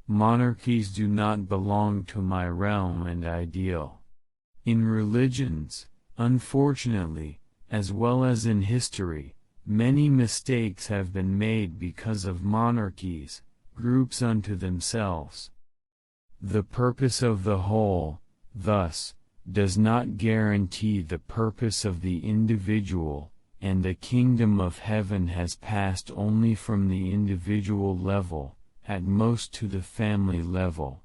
Monarchies do not belong to my realm and ideal. In religions, unfortunately, as well as in history, many mistakes have been made because of monarchies, groups unto themselves. The purpose of the whole, thus, does not guarantee the purpose of the individual, and the kingdom of heaven has passed only from the individual level, at most to the family level.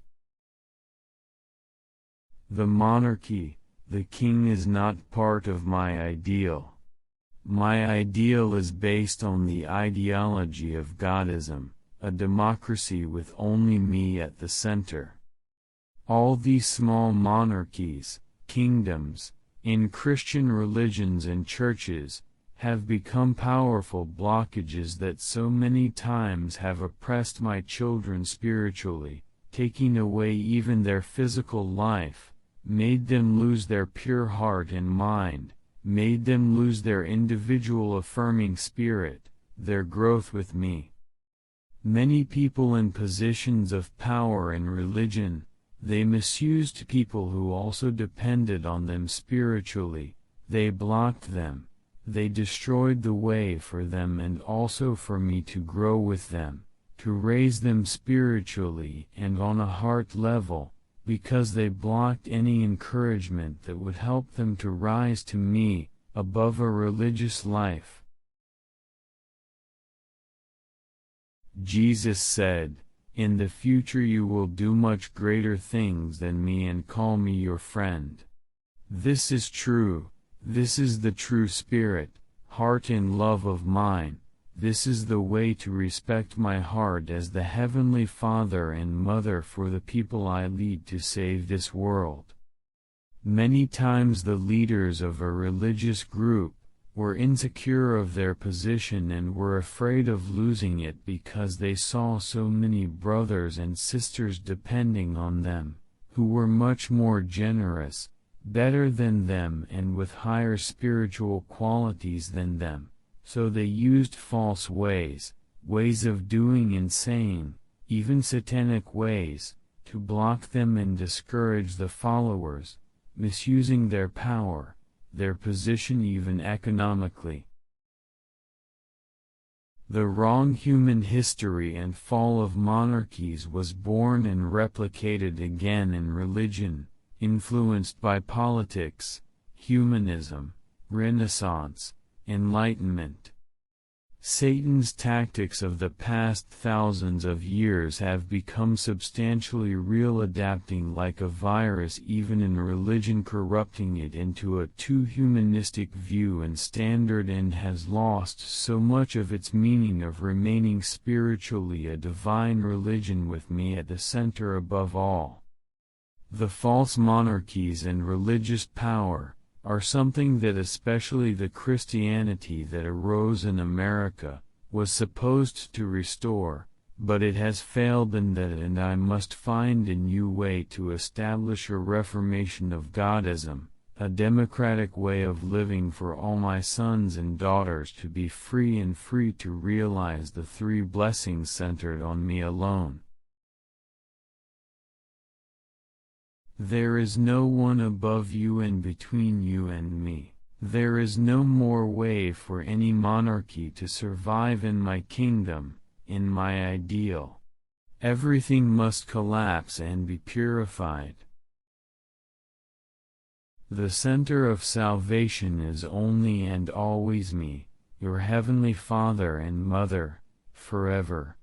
The monarchy, the king is not part of my ideal. My ideal is based on the ideology of Godism, a democracy with only me at the center. All these small monarchies, kingdoms, in Christian religions and churches, have become powerful blockages that so many times have oppressed my children spiritually, taking away even their physical life, made them lose their pure heart and mind, made them lose their individual affirming spirit, their growth with me. Many people in positions of power in religion, they misused people who also depended on them spiritually, they blocked them, they destroyed the way for them and also for me to grow with them, to raise them spiritually and on a heart level, because they blocked any encouragement that would help them to rise to me, above a religious life. Jesus said, "In the future you will do much greater things than me and call me your friend." This is true, this is the true spirit, heart and love of mine, this is the way to respect my heart as the Heavenly Father and Mother for the people I lead to save this world. Many times the leaders of a religious group were insecure of their position and were afraid of losing it because they saw so many brothers and sisters depending on them, who were much more generous, better than them and with higher spiritual qualities than them, so they used false ways, ways of doing insane, even satanic ways, to block them and discourage the followers, misusing their power, their position even economically. The wrong human history and fall of monarchies was born and replicated again in religion, influenced by politics, humanism, Renaissance, Enlightenment. Satan's tactics of the past thousands of years have become substantially real, adapting like a virus even in religion, corrupting it into a too humanistic view and standard, and has lost so much of its meaning of remaining spiritually a divine religion with me at the center above all. The false monarchies and religious power are something that especially the Christianity that arose in America was supposed to restore, but it has failed in that, and I must find a new way to establish a reformation of Godism, a democratic way of living for all my sons and daughters to be free and free to realize the three blessings centered on me alone. There is no one above you and between you and me. There is no more way for any monarchy to survive in my kingdom, in my ideal. Everything must collapse and be purified. The center of salvation is only and always me, your Heavenly Father and Mother, forever.